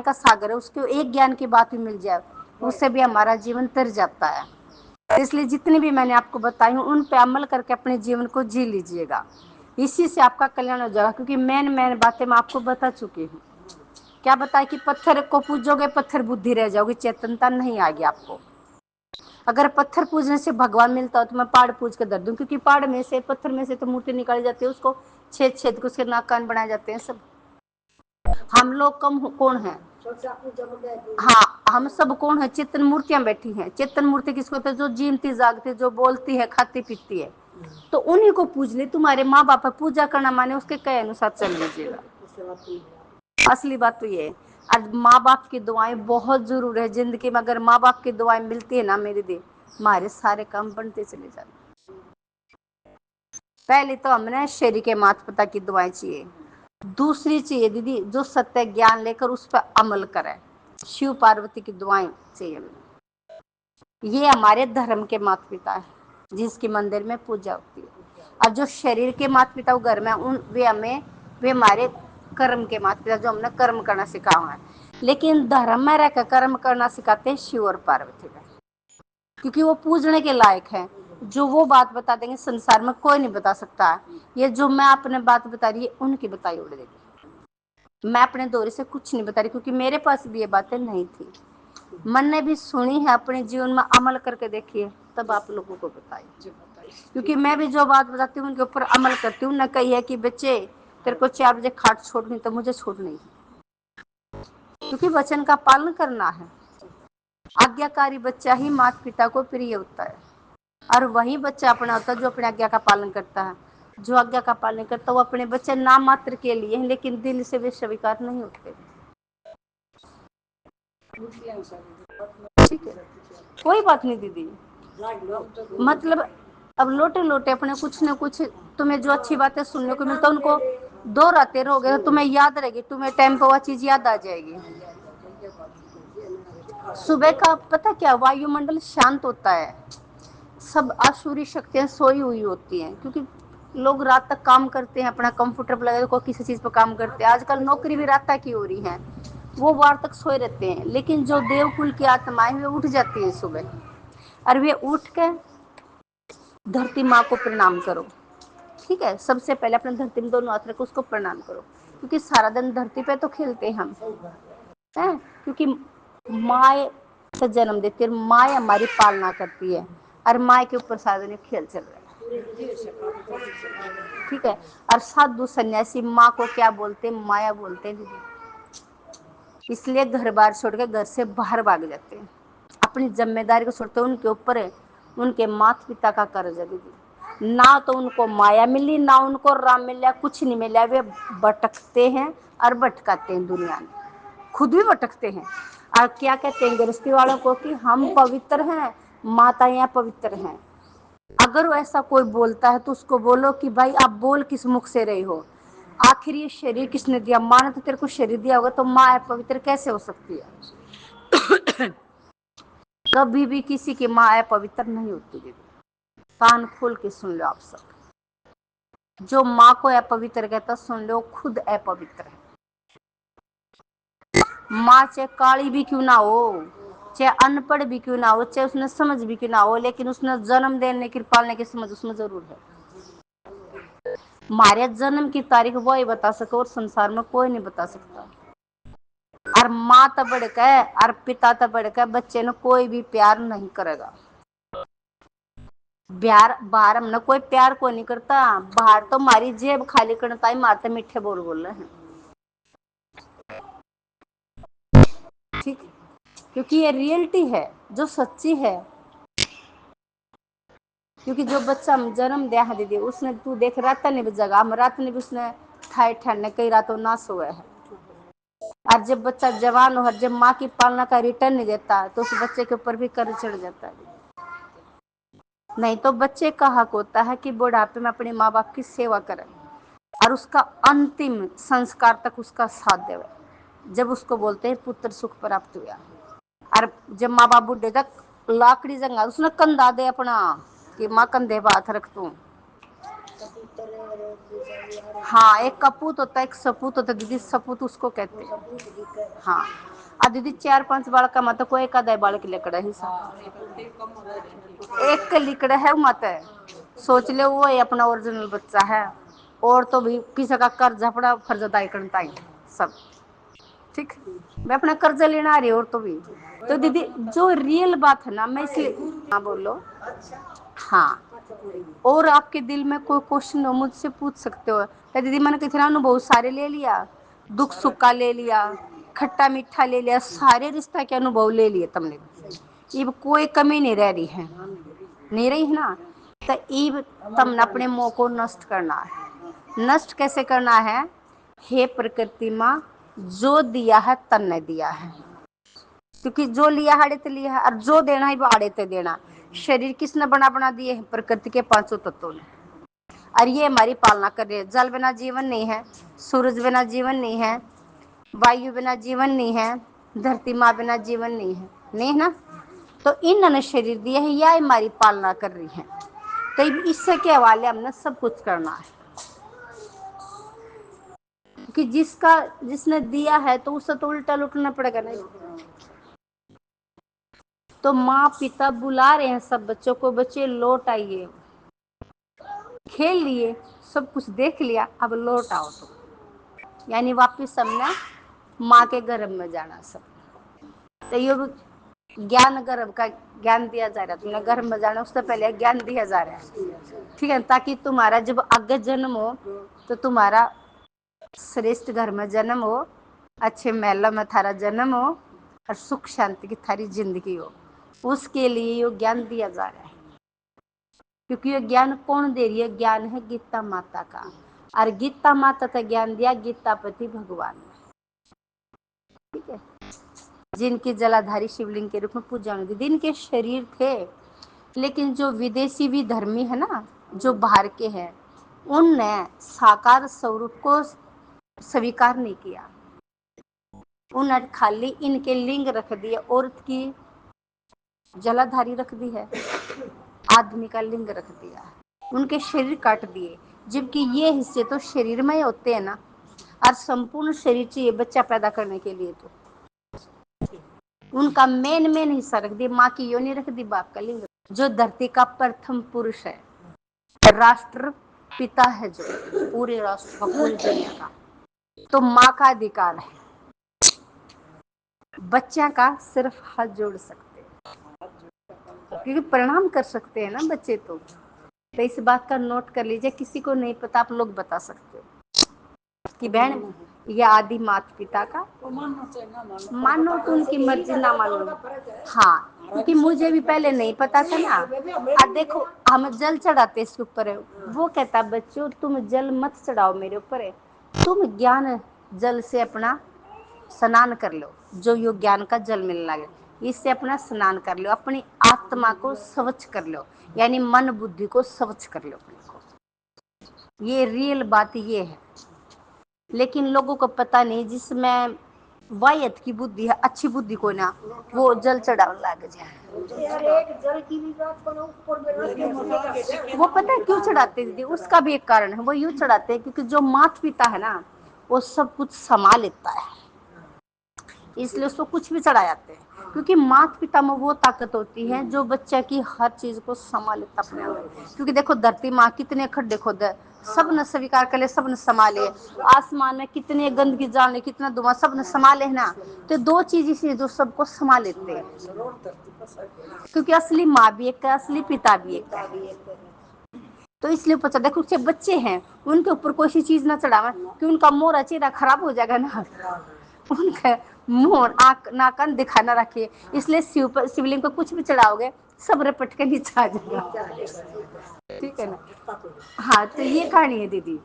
का सागर है, उसको एक ज्ञान की बात भी मिल जाए उससे भी हमारा जीवन तर जाता है। इसलिए जितनी भी मैंने आपको बताई हूँ उन पे अमल करके अपने जीवन को जी लीजिएगा, इसी से आपका कल्याण हो जाएगा। क्योंकि मेन बातें मैं आपको बता चुकी हूँ। क्या बताया कि पत्थर को पूजोगे पत्थर बुद्धि रह जाओगी, चेतनता नहीं आएगी आपको। अगर पत्थर पूजने से भगवान मिलता हो तो मैं पहाड़ पूज के धर दूं, क्योंकि पहाड़ में से पत्थर में से तो मूर्ति निकाली जाती है, उसको छेद छेद के उसके नाक कान बनाए जाते हैं सब। हम लोग कौन है? हाँ, हम सब कौन है? चेतन मूर्तियां बैठी हैं। चेतन मूर्ति किसको होती है? जो जीती जागती, जो बोलती है, खाती पीती है। तो उन्हीं को पूज ले। तुम्हारे माँ बाप पूजा करना माने उसके कहे अनुसार चल लीजिएगा। असली बात तो ये है। आज माँ बाप की दुआएं बहुत जरूर है जिंदगी में। अगर माँ बाप की दुआएं मिलती है ना मेरी दी, हमारे सारे काम बनते चले जाते। पहले तो हमने शरीर के माता पिता की दुआएं चाहिए। दूसरी चाहिए दीदी जो सत्य ज्ञान लेकर उस पर अमल करे, शिव पार्वती की दुआएं चाहिए। ये हमारे धर्म के माता पिता है जिसकी मंदिर में पूजा होती है। और जो शरीर के माता पिता घर में उन वे हमारे कर्म के माता पिता, जो हमने कर्म करना सिखा हुआ है। लेकिन धर्म में रहकर कर्म करना सिखाते हैं शिव और पार्वती का, क्योंकि वो पूजने के लायक है। जो वो बात बता देंगे संसार में कोई नहीं बता सकता है। ये जो मैं अपने बात बता रही है उनकी बताई उड़ देगी। मैं अपने दौरे से कुछ नहीं बता रही, क्योंकि मेरे पास भी ये बातें नहीं थी। मन ने भी सुनी है, अपने जीवन में अमल करके देखिए, तब आप लोगों को बताइए। क्योंकि मैं भी जो बात बताती हूँ उनके ऊपर अमल करती हूँ। न कही है कि बच्चे तेरे को 4 बजे खाट छोड़नी तो मुझे छोड़नी है, क्योंकि वचन का पालन करना है। आज्ञाकारी बच्चा ही माता पिता को प्रिय होता है, और वही बच्चा अपना होता है जो अपने आज्ञा का पालन करता है। जो आज्ञा का पालन करता है वो अपने बच्चे नाम मात्र के लिए हैं, लेकिन दिल से वे स्वीकार नहीं होते। ठीक है, कोई बात नहीं दीदी। मतलब अब लोटे लोटे अपने कुछ न कुछ तुम्हें जो अच्छी बातें सुनने को मिलता उनको दोहराते रहोगे तो तुम्हें याद रहेगी, तुम्हें टाइम पर वह चीज याद आ जाएगी। सुबह का पता क्या, वायुमंडल शांत होता है, सब आसुरी शक्तियां सोई हुई होती हैं। क्योंकि लोग रात तक काम करते हैं, अपना कंफर्टेबल लगे को किसी चीज पर काम करते हैं। आजकल नौकरी भी रात तक की हो रही है, वो वार तक सोए रहते हैं। लेकिन जो देवकुल की आत्माएं वे उठ जाती है सुबह, और वे उठ के धरती माँ को प्रणाम करो। ठीक है, सबसे पहले अपने धरती में दोनों हाथ रखो, उसको प्रणाम करो। क्योंकि सारा दिन धरती पे तो खेलते हैं हम, है, क्योंकि माँ से जन्म देती है, माँ हमारी पालना करती है, और माँ के ऊपर सारा दिन खेल चल रहा है। ठीक है, और साधु सन्यासी माँ को क्या बोलते हैं? माया बोलते हैं दीदी। इसलिए घर बार छोड़ के घर से बाहर भाग जाते हैं, अपनी जिम्मेदारी को छोड़ते हैं। उनके ऊपर है उनके माता पिता का कर्ज है दीदी। ना तो उनको माया मिली, ना उनको राम मिला, कुछ नहीं मिला। वे भटकते हैं और भटकाते हैं दुनिया में, खुद भी भटकते हैं। और क्या कहते हैं गृहस्थी वालों को कि हम पवित्र हैं, माताएं पवित्र हैं। अगर ऐसा कोई बोलता है तो उसको बोलो कि भाई आप बोल किस मुख से रहे हो? आखिर ये शरीर किसने दिया? माँ ने तो तेरे को शरीर दिया होगा, तो माँ पवित्र कैसे हो सकती है? कभी भी किसी की माँ अपवित्र नहीं होती दीदी। कान खोल के सुन लो आप सब। जो माँ को अपवित्र कहता सुन लो, खुद अपवित्र है। माँ चाहे काली भी क्यों ना हो, चाहे अनपढ़ भी क्यों ना हो, चाहे उसने समझ भी क्यों ना हो, लेकिन उसने जन्म देने की पालने की समझ उसमें जरूर है। हमारे जन्म की तारीख वो ही बता सके, और संसार में कोई नहीं बता सकता। और माँ तो बढ़कर और पिता तो बढ़कर बच्चे ने कोई भी प्यार नहीं करेगा। प्यार बाहर हमने कोई प्यार को नहीं करता, बाहर तो हमारी जेब खाली करता है, मारते मीठे बोल रहे हैं। ठीक, क्योंकि ये रियलिटी है जो सच्ची है। क्योंकि जो बच्चा हम जन्म दिया है दीदी, उसने तू देख रात नहीं बजेगा, हम रात ने भी उसने ठाई ठहरने कई रातों ना सोए है। और जब बच्चा जवान हो, जब माँ की पालना का रिटर्न नहीं देता तो उस बच्चे के ऊपर भी कर्ज चढ़ जाता है। नहीं तो बच्चे का हक होता है कि बुढ़ापे में अपने माँ बाप की सेवा करे और उसका अंतिम संस्कार तक उसका साथ दे, जब उसको बोलते हैं पुत्र सुख प्राप्त हुआ। और जब माँ बाप बुढ़े तक लाकड़ी जंगा उसने कंधा दे अपना कि माँ कंधे पर हाथ रख तू। हाँ, एक कपूत होता है, एक सपूत होता है दीदी। सपूत उसको कहते हैं। हाँ, दीदी 4-5 बालक मत कोई का दे बालक लिकड़ा ही एक लिकड़ा है मत सोच ले वो है अपना ओरिजिनल बच्चा है। और तो भी किसी का कर्जा पड़ा फर्जदाई करता ही सब ठीक। मैं अपना कर्जा लेना आ रही और तो भी तो दीदी जो रियल बात है ना मैं इसलिए हाँ बोलो हाँ। और आपके दिल में कोई क्वेश्चन हो मुझसे पूछ सकते हो। तो दीदी मैंने कितना अनुभव सारे ले लिया, दुख सुख का ले लिया, खट्टा मीठा ले लिया, सारे रिश्ता के अनुभव ले लिए तुमने। इब कोई कमी नहीं रह रही है, नहीं रही है ना। तो इब तुमने अपने मोह को नष्ट करना है। नष्ट कैसे करना है? हे प्रकृति माँ जो दिया है तन्ने दिया है, क्योंकि जो लिया आड़े ते लिया है और जो देना है वो आड़े ते देना। शरीर किसने बना दिए हैं? प्रकृति के 5 तत्वों ने। और ये हमारी पालना कर रहे हैं। जल बिना जीवन नहीं है, सूरज बिना जीवन नहीं है, वायु बिना जीवन नहीं है, धरती माँ बिना जीवन नहीं है, नहीं है ना। तो इन्होंने शरीर दिए हैं या हमारी पालना कर रही है। तो इससे के हवाले हमने सब कुछ करना है कि जिसने दिया है तो उससे तो उल्टा लुटना पड़ेगा नहीं। तो माँ पिता बुला रहे हैं सब बच्चों को, बच्चे लौट आइए, खेल लिए, सब कुछ देख लिया, अब लौट आओ। तो यानी वापिस हमने माँ के गर्भ में जाना सब। तो ये ज्ञान गर्भ का ज्ञान दिया जा रहा है। तुमने गर्भ में जाना उससे पहले ज्ञान दिया जा रहा है, ठीक है, ताकि तुम्हारा जब आगे जन्म हो तो तुम्हारा श्रेष्ठ घर में जन्म हो, अच्छे महलों में थारा जन्म हो और सुख शांति की थारी जिंदगी हो। उसके लिए ये ज्ञान दिया जा रहा है। क्योंकि ये ज्ञान कौन दे रही है? ज्ञान है गीता माता का। और गीता माता का ज्ञान दिया गीतापति भगवान ने, ठीक है, जिनकी जलाधारी शिवलिंग के रूप में पूजा होती थी। इनके शरीर थे, लेकिन जो विदेशी भी धर्मी है ना, जो बाहर के हैं, उनने साकार स्वरूप को स्वीकार नहीं किया। उन्होंने खाली इनके लिंग रख दिए, औरत की जलाधारी रख दी है, आदमी का लिंग रख दिया, उनके शरीर काट दिए। जबकि ये हिस्से तो शरीर में होते हैं ना, और संपूर्ण शरीर चाहिए बच्चा पैदा करने के लिए। तो उनका मेन हिस्सा रख दिया, माँ की योनि रख दी, बाप का लिंग। जो धरती का प्रथम पुरुष है, राष्ट्र पिता है, जो पूरे राष्ट्र का, पूरी दुनिया का, तो माँ का अधिकार है। बच्चा का सिर्फ हाथ जोड़ सकते हैं, क्योंकि प्रणाम कर सकते हैं ना बच्चे। तो इस बात का नोट कर लीजिए, किसी को नहीं पता आप लोग बता सकते हो कि बहन या आदि माता पिता का मानो तो उनकी मर्जी, ना मानो हाँ, क्योंकि मुझे भी पहले नहीं पता था ना। अब देखो हम जल चढ़ाते इसके ऊपर है, वो कहता बच्चों तुम जल मत चढ़ाओ मेरे ऊपर है, तुम ज्ञान जल से अपना स्नान कर लो, जो योग ज्ञान का जल मिलने लगे, इससे अपना स्नान कर लो, अपनी आत्मा को स्वच्छ कर लो, यानी मन बुद्धि को स्वच्छ कर लो अपने को। ये रियल बात ये है, लेकिन लोगों को पता नहीं। जिसमें वायत की बुद्धि है, अच्छी बुद्धि को ना, वो जल चढ़ाने लग जाए। वो पता है क्यों चढ़ाते दीदी? उसका भी एक कारण है। वो यूं चढ़ाते हैं क्योंकि जो माता पिता है ना, वो सब कुछ संभाल लेता है, इसलिए उसको कुछ भी चढ़ा जाते हैं। क्योंकि माता पिता में वो ताकत होती है जो बच्चे की हर चीज को संभाल लेता अपने आप। क्योंकि देखो धरती माँ कितने खड्डे खोद है, सब ने स्वीकार कर ले, सब ने संभाले। आसमान में कितने गंदगी जाने, कितना धुआं, सब ने संभाले है ना। तो दो चीज इसलिए जो सबको संभाल लेते हैं, क्योंकि असली माँ भी एक है, असली पिता भी एक है। तो इसलिए पता देखो बच्चे हैं, उनके ऊपर कोई सी चीज ना चढ़ावा, कि उनका मोरा चेहरा खराब हो जाएगा ना, उनका मुंह आंख नाक कान दिखाना रखिए। इसलिए शिवलिंग को कुछ भी चढ़ाओगे सब रपट के नीचे आ जाएगा, ठीक है ना। हाँ, तो ये कहानी है दीदी।